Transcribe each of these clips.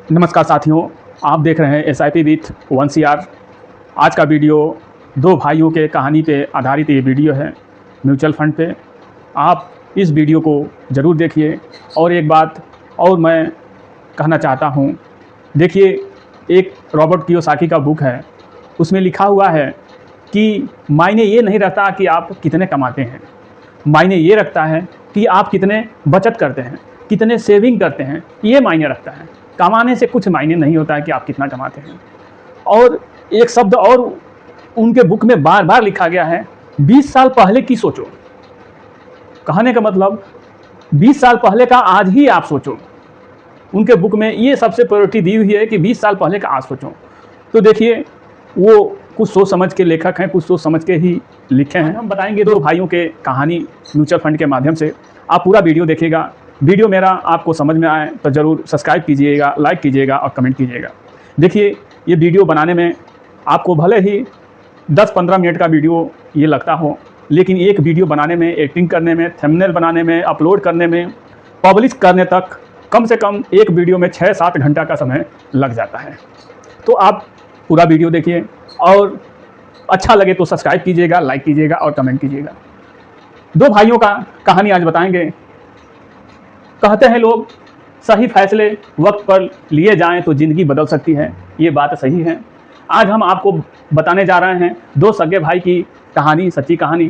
नमस्कार साथियों, आप देख रहे हैं SIP विथ 1CR। आज का वीडियो दो भाइयों के कहानी पे आधारित ये वीडियो है म्यूचुअल फंड पे। आप इस वीडियो को ज़रूर देखिए। और एक बात और मैं कहना चाहता हूँ, देखिए एक रॉबर्ट कियोसाकी का बुक है, उसमें लिखा हुआ है कि मायने ये नहीं रखता कि आप कितने कमाते हैं, मायने ये रखता है कि आप कितने बचत करते हैं, कितने सेविंग करते हैं, ये मायने रखता है। कमाने से कुछ मायने नहीं होता है कि आप कितना कमाते हैं। और एक शब्द और उनके बुक में बार बार लिखा गया है, 20 साल पहले की सोचो। कहने का मतलब 20 साल पहले का आज ही आप सोचो। उनके बुक में ये सबसे प्रायोरिटी दी हुई है कि 20 साल पहले का आज सोचो। तो देखिए वो कुछ सोच समझ के लेखक हैं, कुछ सोच समझ के ही लिखे हैं। हम बताएंगे दो भाइयों के कहानी म्यूचुअल फंड के माध्यम से। आप पूरा वीडियो देखिएगा। वीडियो मेरा आपको समझ में आए तो ज़रूर सब्सक्राइब कीजिएगा, लाइक कीजिएगा और कमेंट कीजिएगा। देखिए ये वीडियो बनाने में आपको भले ही 10-15 मिनट का वीडियो ये लगता हो, लेकिन एक वीडियो बनाने में, एडिटिंग करने में, थंबनेल बनाने में, अपलोड करने में, पब्लिश करने तक कम से कम एक वीडियो में 6-7 घंटा का समय लग जाता है। तो आप पूरा वीडियो देखिए और अच्छा लगे तो सब्सक्राइब कीजिएगा, लाइक कीजिएगा और कमेंट कीजिएगा। दो भाइयों का कहानी आज बताएंगे। कहते हैं लोग, सही फैसले वक्त पर लिए जाएं तो ज़िंदगी बदल सकती है। ये बात सही है। आज हम आपको बताने जा रहे हैं दो सगे भाई की कहानी, सच्ची कहानी,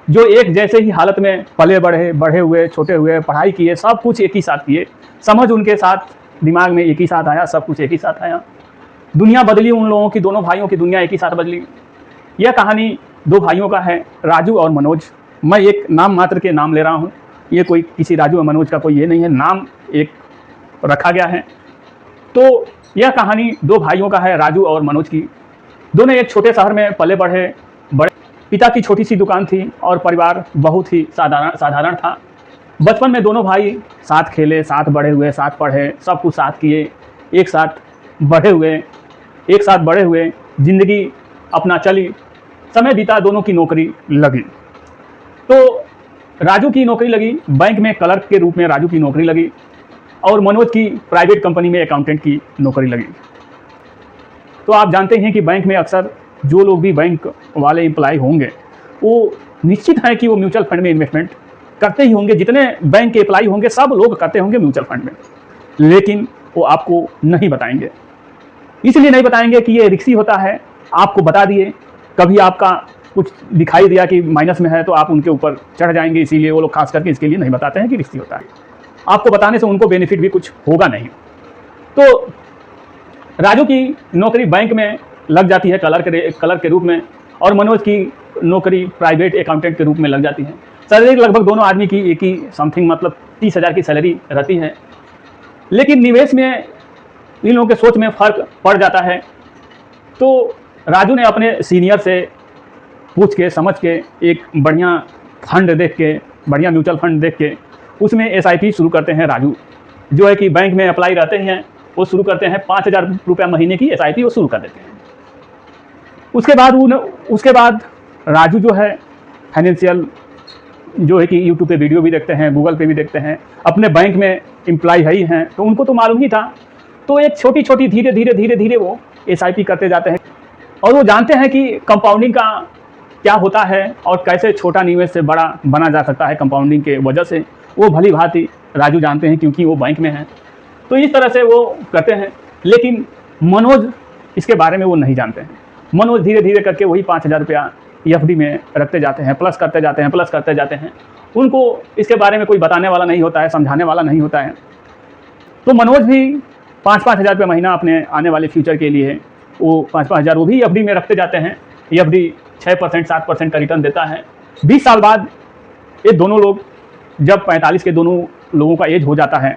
जो एक जैसे ही हालत में पले बढ़े हुए, छोटे हुए, पढ़ाई किए, सब कुछ एक ही साथ किए, समझ उनके साथ, दिमाग में एक ही साथ आया, सब कुछ एक ही साथ आया। दुनिया बदली उन लोगों की, दोनों भाइयों की दुनिया एक ही साथ बदली। यह कहानी दो भाइयों का है, राजू और मनोज। मैं एक नाम मात्र के नाम ले रहा हूँ, ये कोई किसी राजू और मनोज का कोई ये नहीं है, नाम एक रखा गया है। तो यह कहानी दो भाइयों का है, राजू और मनोज की। दोनों एक छोटे शहर में पले बढ़े। पिता की छोटी सी दुकान थी और परिवार बहुत ही साधारण था। बचपन में दोनों भाई साथ खेले, साथ बड़े हुए, साथ पढ़े, सब कुछ साथ किए, एक साथ बड़े हुए, जिंदगी अपना चली, समय बीता, दोनों की नौकरी लगी। तो राजू की नौकरी लगी बैंक में, क्लर्क के रूप में राजू की नौकरी लगी, और मनोज की प्राइवेट कंपनी में अकाउंटेंट की नौकरी लगी। तो आप जानते हैं कि बैंक में अक्सर जो लोग भी बैंक वाले एम्प्लॉय होंगे, वो निश्चित है कि वो म्यूचुअल फंड में इन्वेस्टमेंट करते ही होंगे। जितने बैंक के एम्प्लॉय होंगे सब लोग करते होंगे म्यूचुअल फंड में, लेकिन वो आपको नहीं बताएंगे। इसलिए नहीं बताएंगे कि ये रिस्की होता है। आपको बता दिए, कभी आपका कुछ दिखाई दिया कि माइनस में है तो आप उनके ऊपर चढ़ जाएंगे। इसीलिए वो लोग खास करके इसके लिए नहीं बताते हैं कि रिस्की होता है। आपको बताने से उनको बेनिफिट भी कुछ होगा नहीं। तो राजू की नौकरी बैंक में लग जाती है क्लर्क के रूप में, और मनोज की नौकरी प्राइवेट अकाउंटेंट के रूप में लग जाती है। सैलरी लगभग दोनों आदमी की एक ही समथिंग, मतलब 30,000 की सैलरी रहती है। लेकिन निवेश में इन लोगों के सोच में फ़र्क पड़ जाता है। तो राजू ने अपने सीनियर से पूछ के समझ के एक बढ़िया फंड देख के, बढ़िया म्यूचुअल फंड देख के उसमें SIP शुरू करते हैं। राजू जो है कि बैंक में अप्लाई रहते हैं, वो शुरू करते हैं 5,000 रुपया महीने की SIP वो शुरू कर देते हैं। उसके बाद राजू जो है फाइनेंशियल, जो है कि यूट्यूब पे वीडियो भी देखते हैं, गूगल पे भी देखते हैं, अपने बैंक में एम्प्लॉय है ही हैं, तो उनको तो मालूम ही था। तो एक छोटी छोटी धीरे धीरे वो SIP करते जाते हैं, और वो जानते हैं कि कंपाउंडिंग का क्या होता है और कैसे छोटा निवेश से बड़ा बना जा सकता है कंपाउंडिंग के वजह से। वो भली भांति राजू जानते हैं, क्योंकि वो बैंक में है। तो इस तरह से वो करते हैं। लेकिन मनोज इसके बारे में वो नहीं जानते हैं। मनोज धीरे धीरे करके वही 5,000 रुपया FD में रखते जाते हैं, प्लस करते जाते हैं। उनको इसके बारे में कोई बताने वाला नहीं होता है, समझाने वाला नहीं होता है। तो मनोज भी 5-5 हज़ार रुपये महीना अपने आने वाले फ्यूचर के लिए वो 5-5 हज़ार वो भी FD में रखते जाते हैं। FD 6% 7% का रिटर्न देता है। 20 साल बाद ये दोनों लोग, जब 45 के दोनों लोगों का एज हो जाता है,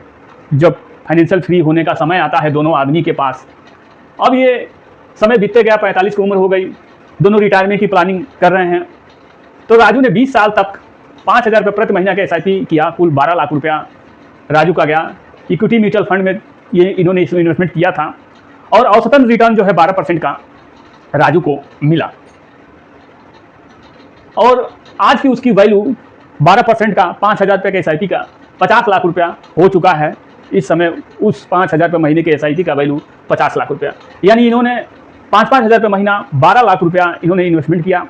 जब फाइनेंशियल फ्री होने का समय आता है दोनों आदमी के पास, अब ये समय बीतते गया, 45 की उम्र हो गई, दोनों रिटायरमेंट की प्लानिंग कर रहे हैं। तो राजू ने 20 साल तक 5,000 रुपये प्रति महीना के SIP किया। कुल 12 लाख रुपया राजू का गया। इक्विटी म्यूचुअल फंड में ये इन्होंने इन्वेस्टमेंट किया था, और औसतन रिटर्न जो है 12% का राजू को मिला। और आज की उसकी वैल्यू 12% का 5,000 रुपये के SIP का 50 लाख रुपया हो चुका है। इस समय उस 5,000 रुपये महीने के SIP का वैल्यू 50 लाख रुपया, यानी इन्होंने 5-5 हज़ार रुपये महीना 12 लाख रुपया इन्होंने इन्वेस्टमेंट किया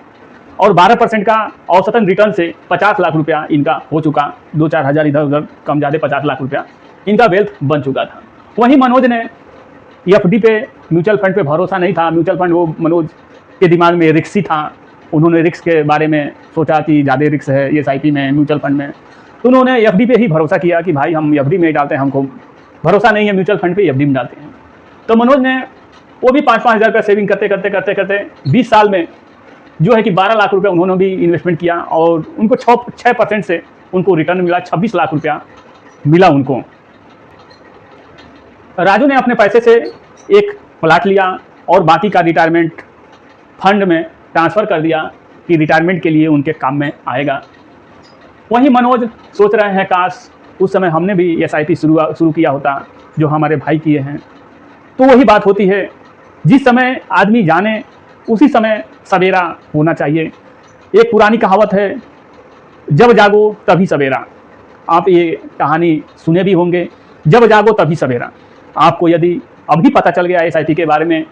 और 12% का औसतन रिटर्न से 50 लाख रुपया इनका हो चुका। 2-4 हज़ार इधर उधर कम ज़्यादा 50 लाख रुपया इनका वेल्थ बन चुका था। वहीं मनोज ने FD पे, म्यूचुअल फंड पे भरोसा नहीं था। म्यूचुअल फंड वो मनोज के दिमाग में रिस्क ही था। उन्होंने रिस्क के बारे में सोचा कि ज़्यादा रिस्क है SIP में, म्यूचुअल फंड में, तो उन्होंने FD पे ही भरोसा किया कि भाई हम FD में डालते हैं, हमको भरोसा नहीं है म्यूचुअल फंड पे, FD में डालते हैं। तो मनोज ने वो भी 5-5 हज़ार रुपये सेविंग करते 20 साल में जो है कि 12 लाख रुपये उन्होंने भी इन्वेस्टमेंट किया और उनको 6% से उनको रिटर्न मिला, 26 लाख रुपया मिला उनको। राजू ने अपने पैसे से एक प्लाट लिया और बाकी का रिटायरमेंट फंड में ट्रांसफ़र कर दिया कि रिटायरमेंट के लिए उनके काम में आएगा। वहीं मनोज सोच रहे हैं काश उस समय हमने भी SIP शुरू किया होता जो हमारे भाई किए हैं। तो वही बात होती है, जिस समय आदमी जाने उसी समय सवेरा होना चाहिए। एक पुरानी कहावत है, जब जागो तभी सवेरा। आप ये कहानी सुने भी होंगे, जब जागो तभी सवेरा। आपको यदि अभी पता चल गया SIP के बारे में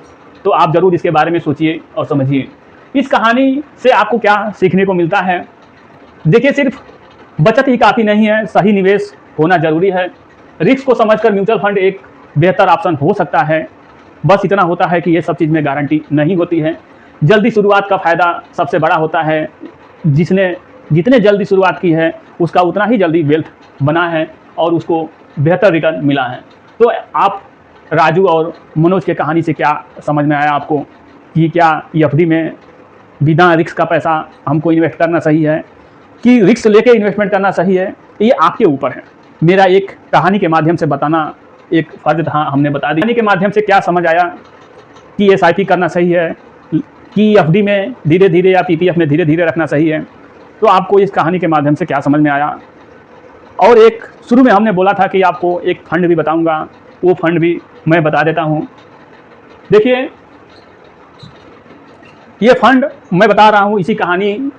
तो आप ज़रूर इसके बारे में सोचिए और समझिए। इस कहानी से आपको क्या सीखने को मिलता है? देखिए, सिर्फ बचत ही काफ़ी नहीं है, सही निवेश होना ज़रूरी है। रिस्क को समझकर म्यूचुअल फंड एक बेहतर ऑप्शन हो सकता है। बस इतना होता है कि ये सब चीज़ में गारंटी नहीं होती है। जल्दी शुरुआत का फ़ायदा सबसे बड़ा होता है। जिसने जितने जल्दी शुरुआत की है उसका उतना ही जल्दी वेल्थ बना है और उसको बेहतर रिटर्न मिला है। तो आप राजू और मनोज के कहानी से क्या समझ में आया आपको कि क्या FD में बिना रिस्क का पैसा हमको इन्वेस्ट करना सही है कि रिस्क लेके इन्वेस्टमेंट करना सही है? ये आपके ऊपर है। मेरा एक कहानी के माध्यम से बताना एक फ़र्ज था, हमने बता दी। कहानी के माध्यम से क्या समझ आया कि SIP करना सही है कि FD में धीरे धीरे या PPF में धीरे धीरे रखना सही है, तो आपको इस कहानी के माध्यम से क्या समझ में आया? और एक शुरू में हमने बोला था कि आपको एक फ़ंड भी बताऊंगा, वो फ़ंड भी मैं बता देता हूं। देखिए, ये फ़ंड मैं बता रहा हूं, इसी कहानी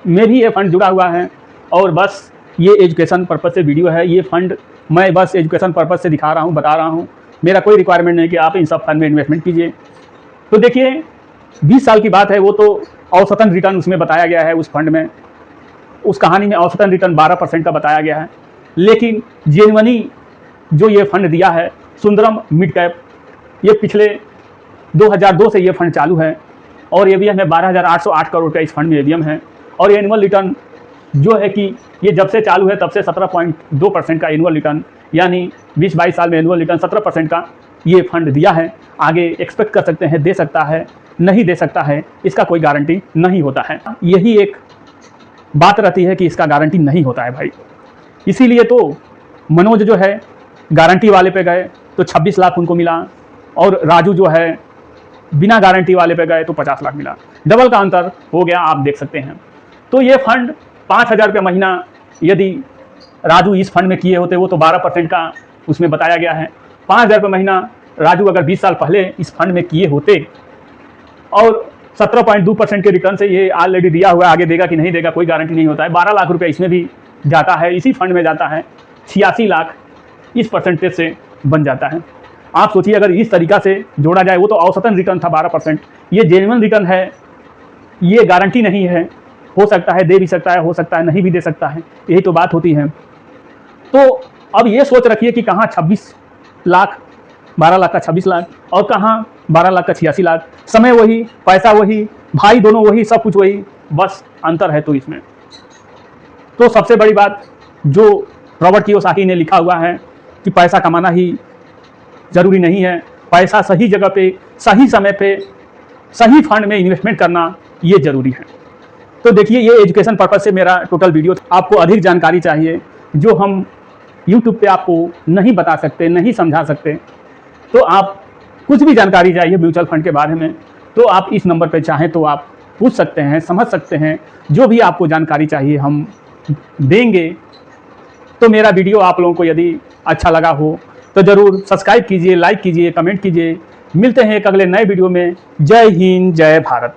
में भी ये फ़ंड जुड़ा हुआ है और बस ये एजुकेशन पर्पज़ से वीडियो है। ये फ़ंड मैं बस एजुकेशन पर्पज़ से दिखा रहा हूं, बता रहा हूं। मेरा कोई रिक्वायरमेंट नहीं कि आप इन सब फंड में इन्वेस्टमेंट कीजिए। तो देखिए, 20 साल की बात है, वो तो औसतन रिटर्न उसमें बताया गया है। उस फंड में, उस कहानी में औसतन रिटर्न 12% का बताया गया है। लेकिन जेन्युइनली जो ये फंड दिया है सुंदरम मिड कैप, ये पिछले 2002 से ये फंड चालू है और AUM है 12,808 करोड़ का इस फंड में AUM है। और एनुअल रिटर्न जो है कि ये जब से चालू है तब से 17.2% का एनुअल रिटर्न, यानी 20-22 साल में एनुअल रिटर्न 17% का ये फंड दिया है। आगे एक्सपेक्ट कर सकते हैं, दे सकता है, नहीं दे सकता है, इसका कोई गारंटी नहीं होता है। यही एक बात रहती है कि इसका गारंटी नहीं होता है भाई। इसीलिए तो मनोज जो है गारंटी वाले पे गए तो 26 लाख उनको मिला और राजू जो है बिना गारंटी वाले पे गए तो 50 लाख मिला। डबल का अंतर हो गया, आप देख सकते हैं। तो ये फंड 5,000 रुपये महीना यदि राजू इस फंड में किए होते, वो तो 12% का उसमें बताया गया है। 5,000 रुपये महीना राजू अगर 20 साल पहले इस फंड में किए होते और 17.2% के रिटर्न से ये ऑलरेडी दिया हुआ है, आगे देगा कि नहीं देगा कोई गारंटी नहीं होता है। 12 लाख रुपये इसमें भी जाता है, इसी फंड में जाता है। 86 लाख इस परसेंटेज से बन जाता है। आप सोचिए, अगर इस तरीक़ा से जोड़ा जाए, वो तो औसतन रिटर्न था 12%, ये जेन्युइन रिटर्न है, ये गारंटी नहीं है। हो सकता है दे भी सकता है, हो सकता है नहीं भी दे सकता है, यही तो बात होती है। तो अब ये सोच रखिए कि कहाँ 26 लाख, 12 लाख का 26 लाख और कहाँ 12 लाख का 86 लाख। समय वही, पैसा वही, भाई दोनों वही, सब कुछ वही, बस अंतर है तो इसमें। तो सबसे बड़ी बात जो रॉबर्ट कियोसाकी ने लिखा हुआ है कि पैसा कमाना ही ज़रूरी नहीं है, पैसा सही जगह पे, सही समय पे, सही फंड में इन्वेस्टमेंट करना ये ज़रूरी है। तो देखिए, ये एजुकेशन पर्पज़ से मेरा टोटल वीडियो। आपको अधिक जानकारी चाहिए जो हम YouTube पे आपको नहीं बता सकते, नहीं समझा सकते, तो आप कुछ भी जानकारी चाहिए म्यूचुअल फंड के बारे में तो आप इस नंबर पे चाहें तो आप पूछ सकते हैं, समझ सकते हैं। जो भी आपको जानकारी चाहिए हम देंगे। तो मेरा वीडियो आप लोगों को यदि अच्छा लगा हो तो ज़रूर सब्सक्राइब कीजिए, लाइक कीजिए, कमेंट कीजिए। मिलते हैं एक अगले नए वीडियो में। जय हिंद, जय भारत।